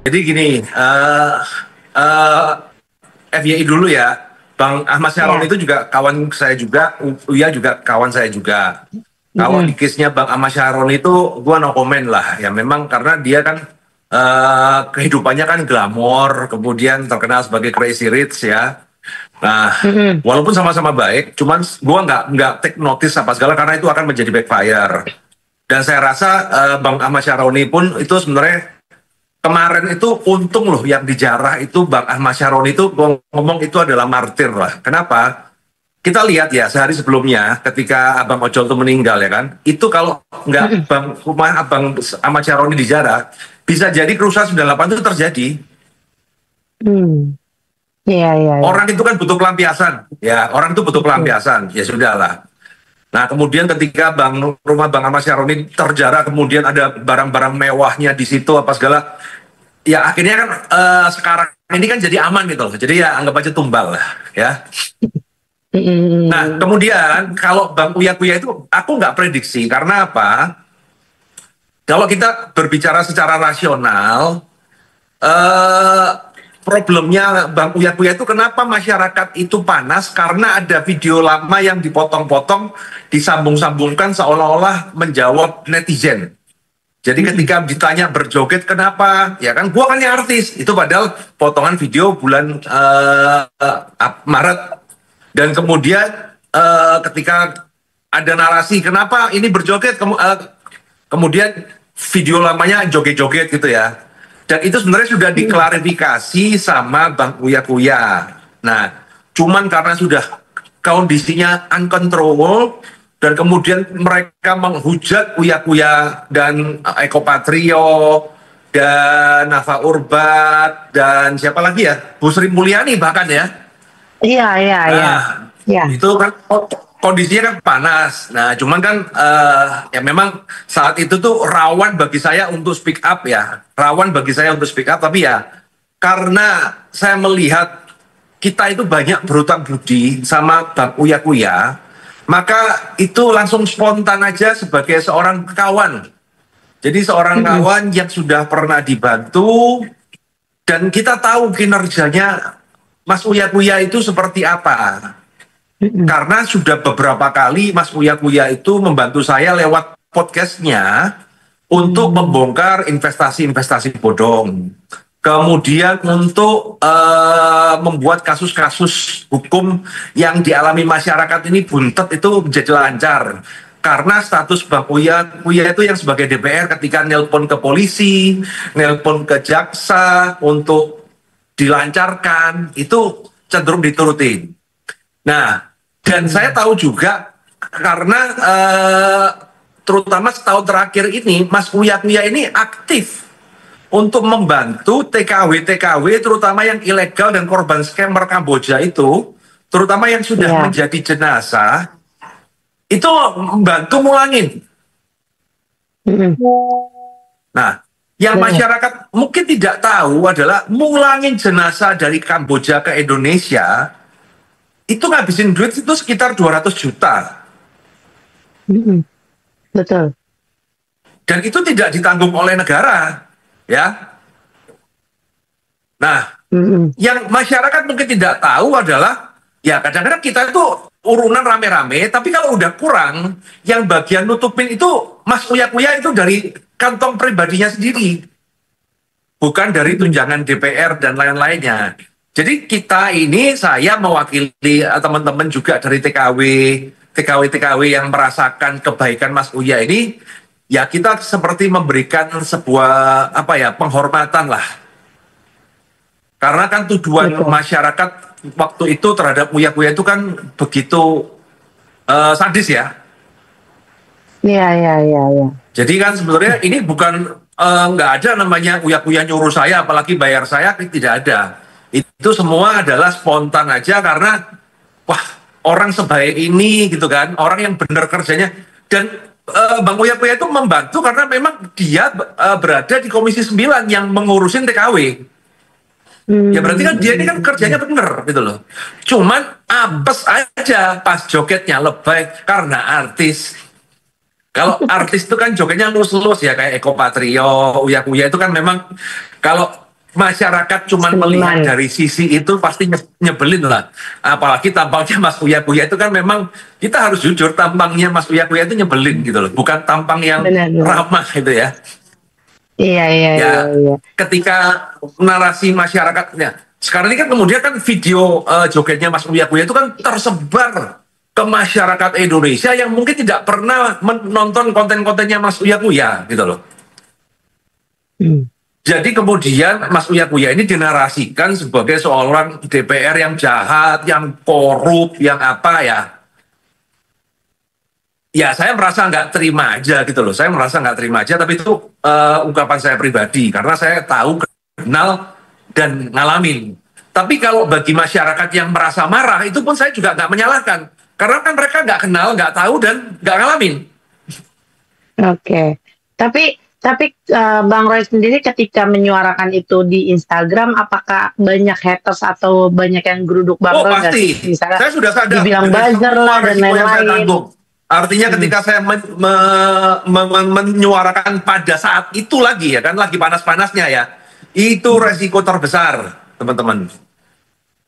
Jadi gini, eh FYI dulu ya, Bang Ahmad Syaroni Ya. itu juga kawan saya juga, Uya juga kawan saya juga. Kalau di Mm-mm. case-nya Bang Ahmad Syaroni itu gua no comment lah, ya memang karena dia kan kehidupannya kan glamor, kemudian terkenal sebagai Crazy Rich ya. Nah, Mm-mm. walaupun sama-sama baik, cuman gua nggak take notice apa segala karena itu akan menjadi backfire. Dan saya rasa Bang Ahmad Syaroni pun itu sebenarnya kemarin itu untung loh yang dijarah itu Bang Ahmad Syaroni itu ngomong itu adalah martir lah. Kenapa? Kita lihat ya sehari sebelumnya ketika Abang Ojol itu meninggal ya kan, itu kalau nggak Mm-mm. Bang rumah Abang Ahmad Syaroni dijarah, bisa jadi kerusuhan 98 itu terjadi. Hmm. Iya, iya, iya. Orang itu kan butuh pelampiasan, ya orang itu butuh Betul. pelampiasan, ya sudahlah. Nah kemudian ketika rumah Bang Ahmad Syaroni terjarah, kemudian ada barang-barang mewahnya di situ apa segala, ya akhirnya kan sekarang ini kan jadi aman gitu loh. Jadi ya anggap aja tumbal lah ya. Nah Mm-mm. kemudian kalau Bang Uya Kuya itu aku nggak prediksi karena apa? Kalau kita berbicara secara rasional, eh, problemnya Bang Uya Kuya itu kenapa masyarakat itu panas karena ada video lama yang dipotong-potong, disambung-sambungkan seolah-olah menjawab netizen. Jadi Mm-mm. ketika ditanya berjoget kenapa, ya kan gua kan yang artis. Itu padahal potongan video bulan Maret. Dan kemudian ketika ada narasi kenapa ini berjoget, kemudian video lamanya joget-joget gitu ya. Dan itu sebenarnya sudah Mm-mm. diklarifikasi sama Bang Uya Kuya. Nah, cuman karena sudah kondisinya uncontrolled dan kemudian mereka menghujat Uya Kuya dan Eko Patrio dan Nafa Urbat dan siapa lagi ya, Bu Sri Mulyani bahkan ya. Iya, iya, iya. Nah, Iya. itu kan kondisinya kan panas. Nah, cuman kan ya memang saat itu tuh rawan bagi saya untuk speak up ya. Rawan bagi saya untuk speak up, tapi ya karena saya melihat kita itu banyak berutang budi sama Bang Uya Kuya, maka itu langsung spontan aja sebagai seorang kawan. Jadi seorang Mm-mm. kawan yang sudah pernah dibantu dan kita tahu kinerjanya Mas Uya Kuya itu seperti apa. Mm-mm. Karena sudah beberapa kali Mas Uya Kuya itu membantu saya lewat podcastnya untuk membongkar investasi-investasi bodong. Kemudian untuk membuat kasus-kasus hukum yang dialami masyarakat ini buntet itu menjadi lancar. Karena status Bang Uya itu yang sebagai DPR ketika nelpon ke polisi, nelpon ke jaksa untuk dilancarkan, itu cenderung diturutin. Nah, dan saya Mm-mm. tahu juga karena terutama setahun terakhir ini Mas Uya Kuya ini aktif untuk membantu TKW-TKW terutama yang ilegal dan korban scammer Kamboja itu, terutama yang sudah Iya. menjadi jenazah, itu membantu mulangin. Mm-mm. Nah, yang Benar. masyarakat mungkin tidak tahu adalah mulangin jenazah dari Kamboja ke Indonesia itu ngabisin duit itu sekitar 200 juta. Mm-mm. Betul. Dan itu tidak ditanggung oleh negara, ya. Nah, Mm-mm. yang masyarakat mungkin tidak tahu adalah, ya kadang-kadang kita itu urunan rame-rame, tapi kalau udah kurang, yang bagian nutupin itu Mas Uya Kuya itu dari kantong pribadinya sendiri, bukan dari Mm-mm. tunjangan DPR dan lain-lainnya. Jadi kita ini, saya mewakili teman-teman juga dari TKW yang merasakan kebaikan Mas Uya ini, ya kita seperti memberikan sebuah apa ya penghormatan lah. Karena kan tuduhan Betul. masyarakat waktu itu terhadap Uya Kuya itu kan begitu sadis ya. Iya, iya, iya, iya. Jadi kan sebenarnya ini bukan nggak ada namanya Uya Kuya nyuruh saya, apalagi bayar saya, tidak ada. Itu semua adalah spontan aja karena wah orang sebaik ini gitu kan, orang yang benar kerjanya dan Bang Uya Kuya itu membantu karena memang dia berada di Komisi 9 yang mengurusin TKW. Ya berarti kan dia ini kan kerjanya Mm-mm. bener gitu loh. Cuman apes aja pas jogetnya lebay karena artis. Kalau artis itu kan jogetnya lus-lus ya kayak Eko Patrio, Uya Kuya itu kan memang kalau masyarakat cuman melihat Seniman. dari sisi itu pasti nyebelin lah. Apalagi tampangnya Mas Uya Kuya itu kan memang kita harus jujur, tampangnya Mas Uya Kuya itu nyebelin gitu loh. Bukan tampang yang Benar-benar. ramah gitu ya. Iya, iya, iya, Ya, iya. ketika narasi masyarakatnya sekarang ini kan kemudian kan video jogetnya Mas Uya Kuya itu kan tersebar ke masyarakat Indonesia yang mungkin tidak pernah menonton konten-kontennya Mas Uya Kuya gitu loh. Hmm. Jadi kemudian Mas Uya Kuya ini dinarasikan sebagai seorang DPR yang jahat, yang korup, yang apa ya. Ya saya merasa nggak terima aja gitu loh. Saya merasa nggak terima aja, tapi itu ungkapan saya pribadi. Karena saya tahu, kenal, dan ngalamin. Tapi kalau bagi masyarakat yang merasa marah, itu pun saya juga nggak menyalahkan. Karena kan mereka nggak kenal, nggak tahu, dan nggak ngalamin. Oke. Tapi Bang Roy sendiri ketika menyuarakan itu di Instagram, apakah banyak haters atau banyak yang geruduk Bang Oh Roy nggak sih? pasti, Misalnya saya sudah sadar dibilang dengan buzzer semua lah dan resiko yang saya lain-lain. tanggung. Artinya ketika saya menyuarakan pada saat itu lagi ya kan, lagi panas-panasnya ya, itu resiko terbesar teman-teman.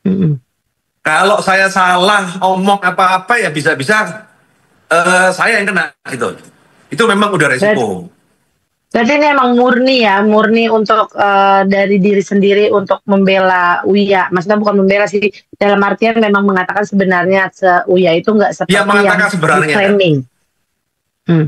Mm-mm. Kalau saya salah omong apa-apa ya bisa-bisa saya yang kena gitu. Itu memang udah resiko. Berarti ini emang murni ya, murni untuk dari diri sendiri untuk membela Uya. Maksudnya bukan membela sih, dalam artian memang mengatakan sebenarnya Uya itu nggak seperti Dia mengatakan yang sebenarnya. di-claiming.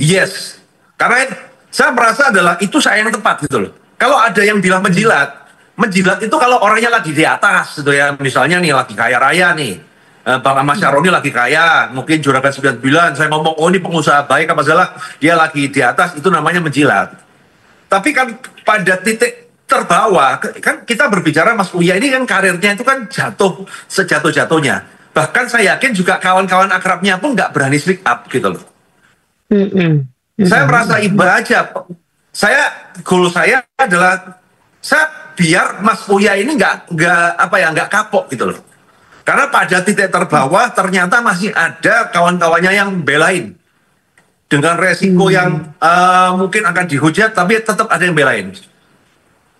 Yes, karena saya merasa adalah itu saya yang tepat gitu loh. Kalau ada yang bilang menjilat, menjilat itu kalau orangnya lagi di atas gitu ya. Misalnya nih lagi kaya raya nih, Bang Ahmad Syaroni lagi kaya, mungkin Juragan 99, saya ngomong, oh ini pengusaha baik apa salah, dia lagi di atas, itu namanya menjilat. Tapi kan pada titik terbawah, kan kita berbicara Mas Uya ini kan karirnya itu kan jatuh sejatuh-jatuhnya. Bahkan saya yakin juga kawan-kawan akrabnya pun nggak berani speak up gitu loh. Saya merasa iba aja. Goal saya adalah saya biar Mas Uya ini nggak kapok gitu loh. Karena pada titik terbawah ternyata masih ada kawan-kawannya yang belain dengan resiko yang mungkin akan dihujat, tapi tetap ada yang belain.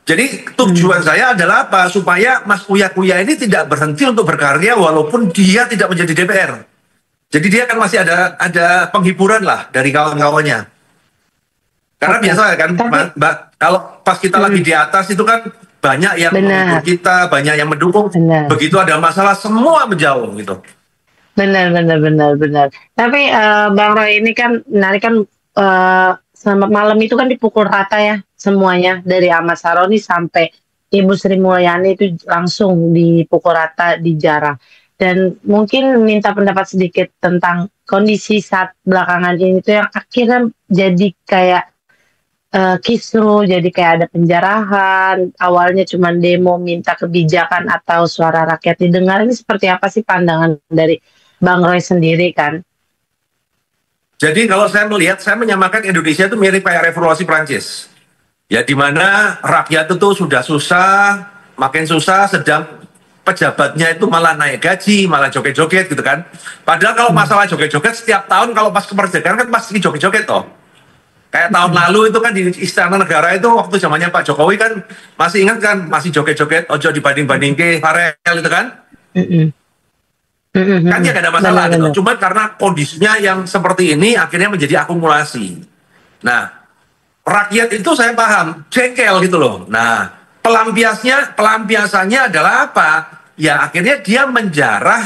Jadi tujuan saya adalah apa? Supaya Mas Uya Kuya ini tidak berhenti untuk berkarya walaupun dia tidak menjadi DPR. Jadi dia kan masih ada penghiburan lah dari kawan-kawannya. Karena biasa kan, Mbak, kalau pas kita lagi di atas itu kan banyak yang menghibur kita, banyak yang mendukung. Begitu ada masalah semua menjauh gitu. Benar. Tapi Bang Roy ini kan menarik kan, selamat malam itu kan dipukul rata ya semuanya, dari Ahmad Syaroni sampai Ibu Sri Mulyani itu langsung dipukul rata, dijarah. Dan mungkin minta pendapat sedikit tentang kondisi saat belakangan ini tuh yang akhirnya jadi kayak kisruh, jadi kayak ada penjarahan. Awalnya cuma demo minta kebijakan atau suara rakyat didengar. Ini seperti apa sih pandangan dari Bang Roy sendiri kan? Jadi kalau saya melihat, saya menyamakan Indonesia itu mirip kayak revolusi Prancis. Ya di mana rakyat itu sudah susah, makin susah, sedang pejabatnya itu malah naik gaji, malah joget-joget gitu kan. Padahal kalau masalah joget-joget setiap tahun kalau pas kemerdekaan kan pasti joget-joget toh. Kayak tahun lalu itu kan di Istana Negara itu waktu zamannya Pak Jokowi kan masih ingat kan, masih joget-joget ojo dibanding-banding ke Farel itu kan. Kan ya gak ada masalah gitu. Cuma karena kondisinya yang seperti ini akhirnya menjadi akumulasi. Nah, rakyat itu saya paham, jengkel gitu loh. Nah, pelampiasannya adalah apa? Ya akhirnya dia menjarah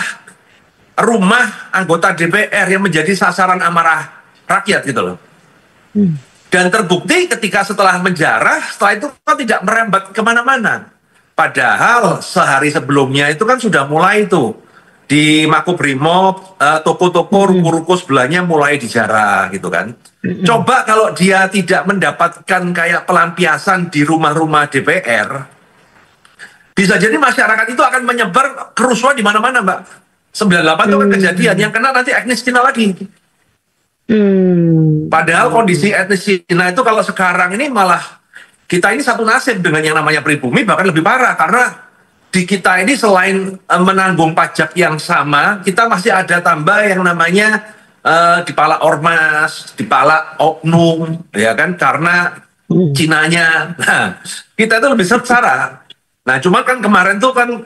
rumah anggota DPR yang menjadi sasaran amarah rakyat gitu loh. Dan terbukti ketika setelah menjarah, setelah itu kan tidak merembat kemana-mana. Padahal sehari sebelumnya itu kan sudah mulai tuh di Makobrimob, toko-toko ruko-ruko sebelahnya mulai dijarah gitu kan. Coba kalau dia tidak mendapatkan kayak pelampiasan di rumah-rumah DPR, bisa jadi masyarakat itu akan menyebar kerusuhan di mana-mana, Mbak. 98 itu kan kejadian, yang kena nanti etnis Cina lagi. Padahal kondisi etnis Cina itu kalau sekarang ini malah kita ini satu nasib dengan yang namanya pribumi, bahkan lebih parah karena di kita ini selain menanggung pajak yang sama, kita masih ada tambah yang namanya dipala ormas, dipala oknum, ya kan, karena Cinanya. Nah, kita itu lebih sengsara. Nah, cuman kan kemarin tuh kan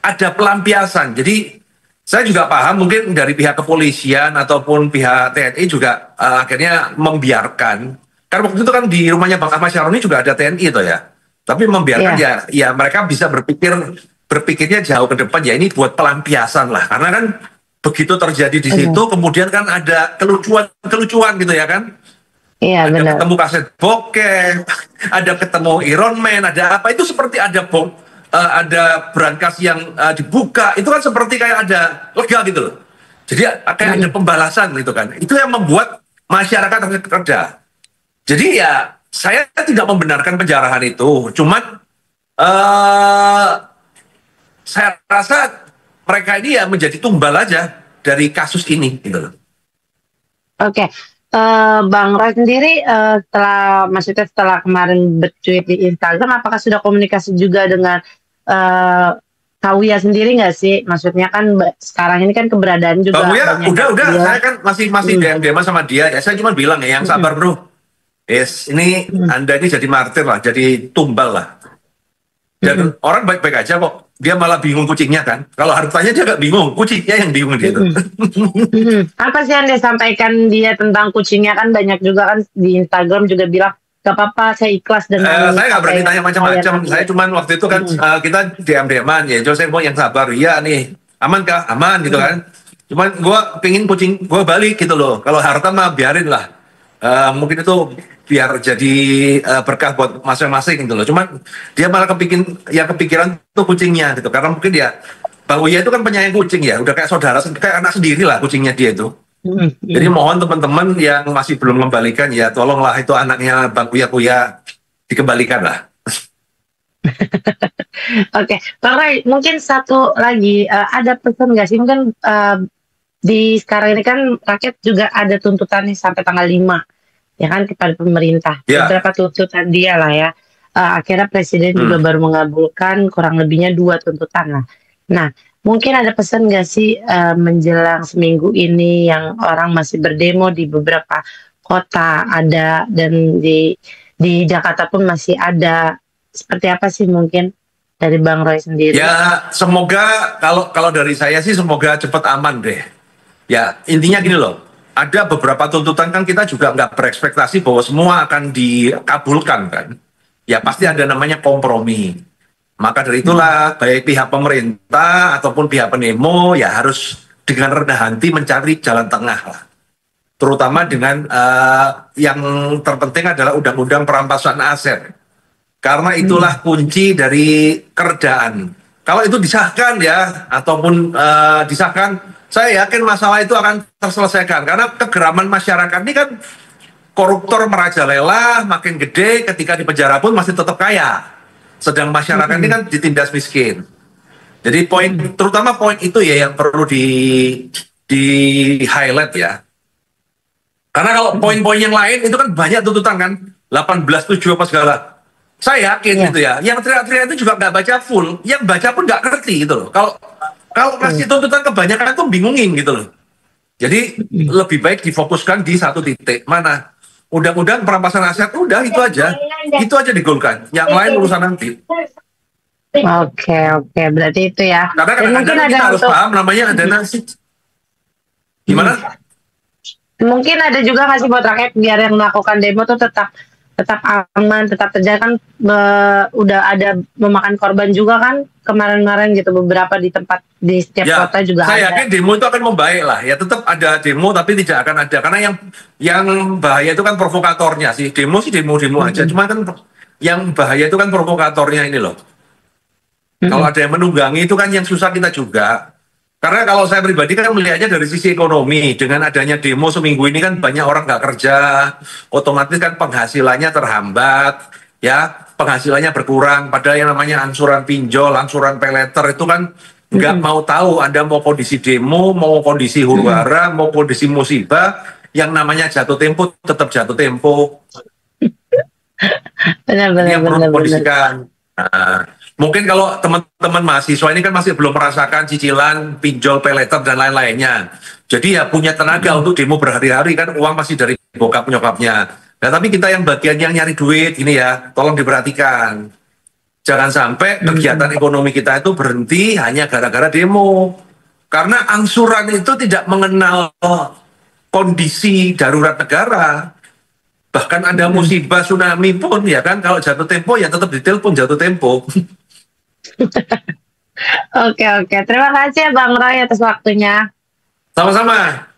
ada pelampiasan. Jadi saya juga paham mungkin dari pihak kepolisian ataupun pihak TNI juga akhirnya membiarkan. Karena waktu itu kan di rumahnya Bang Ahmad Syaroni juga ada TNI itu ya. Tapi membiarkan ya mereka bisa berpikirnya jauh ke depan ya ini buat pelampiasan lah. Karena kan begitu terjadi di situ kemudian kan ada kelucuan gitu ya kan. Iya, ada benar. ketemu kaset bokeh, ada ketemu Iron Man, ada apa itu seperti ada bom, ada brankas yang dibuka, itu kan seperti kayak ada lega gitu loh. Jadi kayak ada pembalasan gitu kan. Itu yang membuat masyarakat terkerja. Jadi ya saya tidak membenarkan penjarahan itu, cuman saya rasa mereka ini ya menjadi tumbal aja dari kasus ini gitu loh. Oke. Bang Roy sendiri setelah kemarin bertweet di Instagram, apakah sudah komunikasi juga dengan Kak Uya sendiri nggak sih? Maksudnya kan sekarang ini kan keberadaan juga Bang Uya udah dia. saya kan masih DM sama dia ya, saya cuma bilang ya yang sabar bro, ini Anda ini jadi martir lah, jadi tumbal lah, dan orang baik-baik aja kok, dia malah bingung kucingnya kan, kalau hartanya dia nggak bingung, kucingnya yang bingung dia tuh. Apa sih yang dia sampaikan dia tentang kucingnya? Kan banyak juga kan di Instagram juga bilang gak apa-apa, saya ikhlas dengan saya nggak berani tanya macam-macam, saya cuman waktu itu kan kita DM-an ya, jadi saya mau yang sabar, iya nih aman kah, aman gitu kan, cuman gue pengen kucing gue balik gitu loh, kalau harta mah biarin lah. Mungkin itu biar jadi berkah buat masing-masing gitu loh. Cuman dia malah kepikiran tuh kucingnya gitu. Karena mungkin ya Bang Uya itu kan penyayang kucing ya, udah kayak saudara, kayak anak sendiri lah kucingnya dia itu. Jadi mohon teman-teman yang masih belum mengembalikan ya tolonglah itu anaknya Bang Uya dikembalikan lah. Oke, Bang Roy, mungkin satu lagi, ada pesan nggak sih? Mungkin di sekarang ini kan rakyat juga ada tuntutannya sampai tanggal 5, ya kan, kepada pemerintah. Beberapa tuntutan dia lah ya. Akhirnya Presiden juga baru mengabulkan kurang lebihnya 2 tuntutan lah. Nah, mungkin ada pesan nggak sih menjelang seminggu ini yang orang masih berdemo di beberapa kota ada, dan di Jakarta pun masih ada. Seperti apa sih mungkin dari Bang Roy sendiri? Ya, semoga kalau dari saya sih semoga cepat aman deh. Ya, intinya gini loh, ada beberapa tuntutan kan kita juga nggak berekspektasi bahwa semua akan dikabulkan kan. Ya pasti ada namanya kompromi. Maka dari itulah baik pihak pemerintah ataupun pihak pendemo ya harus dengan rendah hati mencari jalan tengah lah. Terutama dengan yang terpenting adalah undang-undang perampasan aset. Karena itulah kunci dari kerjaan. Kalau itu disahkan ya, ataupun disahkan, saya yakin masalah itu akan terselesaikan. Karena kegeraman masyarakat ini kan koruptor merajalela, makin gede, ketika di penjara pun masih tetap kaya. Sedang masyarakat ini kan ditindas miskin. Jadi terutama poin itu ya yang perlu di highlight ya. Karena kalau poin-poin yang lain itu kan banyak tuntutan kan, 18/7 apa segala. Saya yakin gitu ya, yang teriak-teriak itu juga nggak baca full, yang baca pun nggak ngerti gitu loh. Kalau kasih tuntutan kebanyakan tuh bingungin gitu loh. Jadi lebih baik difokuskan di satu titik. Mana undang-undang perampasan aset, udah itu aja digolkan. Yang lain urusan nanti. Oke, berarti itu ya. Karena kadang-kadang kita harus paham namanya ada nasi. Gimana? Mungkin ada juga nggak sih buat rakyat biar yang melakukan demo tuh tetap aman, tetap terjaga kan. Udah ada memakan korban juga kan kemarin-kemarin gitu, beberapa di setiap kota juga saya ada. yakin demo itu akan membaik lah ya, tetap ada demo tapi tidak akan ada, karena yang bahaya itu kan provokatornya sih. Demo aja, cuma kan yang bahaya itu kan provokatornya ini loh. Kalau ada yang menunggangi itu kan yang susah kita juga. Karena kalau saya pribadi kan melihatnya dari sisi ekonomi, dengan adanya demo seminggu ini kan banyak orang nggak kerja, otomatis kan penghasilannya terhambat, ya penghasilannya berkurang. Padahal yang namanya angsuran pinjol, angsuran peleter itu kan nggak mau tahu Anda mau kondisi demo, mau kondisi huru-hara, mau kondisi musibah, yang namanya jatuh tempo tetap jatuh tempo. Benar. Kondisikan. Mungkin kalau teman-teman mahasiswa ini kan masih belum merasakan cicilan pinjol peleter dan lain-lainnya. Jadi ya punya tenaga untuk demo berhari-hari, kan uang masih dari bokap nyokapnya. Nah tapi kita yang bagian yang nyari duit ini ya, tolong diperhatikan. Jangan sampai kegiatan ekonomi kita itu berhenti hanya gara-gara demo. Karena angsuran itu tidak mengenal kondisi darurat negara. Bahkan ada musibah tsunami pun ya kan, kalau jatuh tempo ya tetap ditelepon jatuh tempo. Oke, oke. Terima kasih ya Bang Roy atas waktunya. Sama-sama.